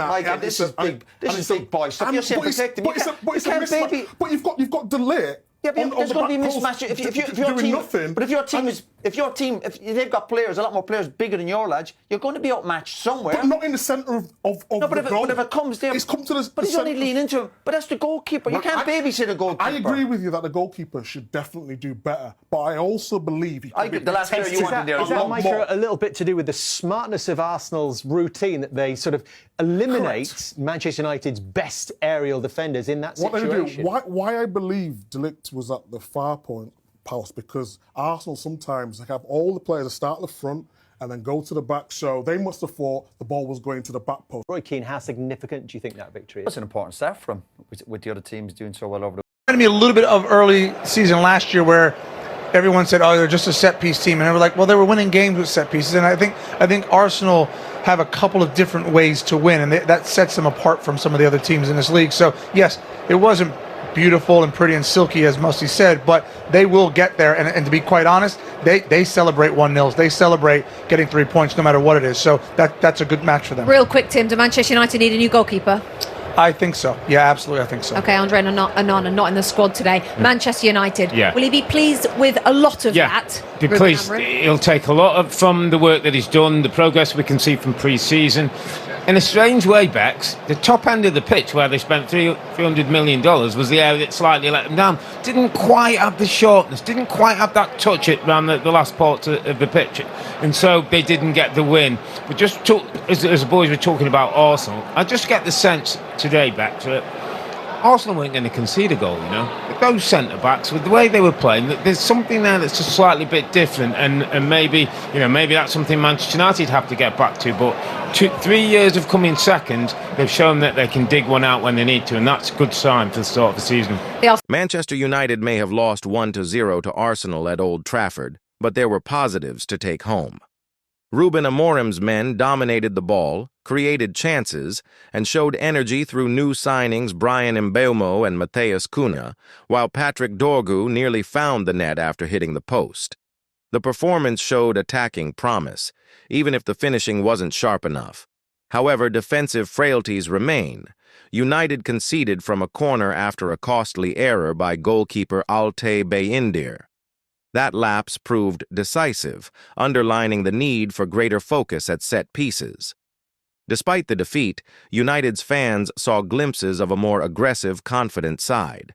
Nigel, this is big. This is big boy stuff. You're saying protect him. But you've got delay. Yeah, but there's going to be mismatch. If they've got players, a lot more players bigger than your lads, you're going to be outmatched somewhere. But not in the centre of the goal. But if it comes there, it's come to the. But he's only leaning into him. But that's the goalkeeper. You can't babysit a goalkeeper. I agree with you that the goalkeeper should definitely do better. But I also believe he could be the last player you want in there is that, Mike, a little bit to do with the smartness of Arsenal's routine that they sort of eliminate Manchester United's best aerial defenders in that situation? What they do? Why I believe De Ligt was at the far post, because Arsenal sometimes have all the players that start at the front and then go to the back. So they must have thought the ball was going to the back post. Roy Keane, how significant do you think that victory is? It's an important start for him with the other teams doing so well over the. Reminded me a little bit of early season last year where everyone said, "Oh, they're just a set piece team," and they were like, "Well, they were winning games with set pieces." And I think Arsenal have a couple of different ways to win, and that sets them apart from some of the other teams in this league. So yes, it wasn't beautiful and pretty and silky, as Musty said, but they will get there. And to be quite honest, they celebrate 1-0s. They celebrate getting 3 points no matter what it is. So that's a good match for them. Real quick, Tim, do Manchester United need a new goalkeeper? I think so. Yeah, absolutely, I think so. Okay, Andre Onana not in the squad today. Manchester United. Yeah. Will he be pleased with a lot of that? Be pleased. He'll take a lot from the work that he's done, the progress we can see from pre-season. In a strange way, Bex, the top end of the pitch where they spent $300 million was the area that slightly let them down. Didn't quite have the shortness, didn't quite have that touch around the last part of the pitch. And so they didn't get the win. But just as the boys were talking about Arsenal, I just get the sense today, Bex, that Arsenal weren't going to concede a goal, you know. Those centre-backs, with the way they were playing, there's something there that's just slightly bit different, and maybe that's something Manchester United have to get back to. But 3 years of coming second, they've shown that they can dig one out when they need to, and that's a good sign for the start of the season. Manchester United may have lost 1-0 to Arsenal at Old Trafford, but there were positives to take home. Ruben Amorim's men dominated the ball, created chances, and showed energy through new signings Bryan Mbeumo and Matheus Cunha, while Patrick Dorgu nearly found the net after hitting the post. The performance showed attacking promise, even if the finishing wasn't sharp enough. However, defensive frailties remain. United conceded from a corner after a costly error by goalkeeper Altay Bayindir. That lapse proved decisive, underlining the need for greater focus at set pieces. Despite the defeat, United's fans saw glimpses of a more aggressive, confident side.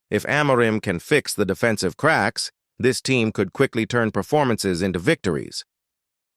If Amorim can fix the defensive cracks, this team could quickly turn performances into victories.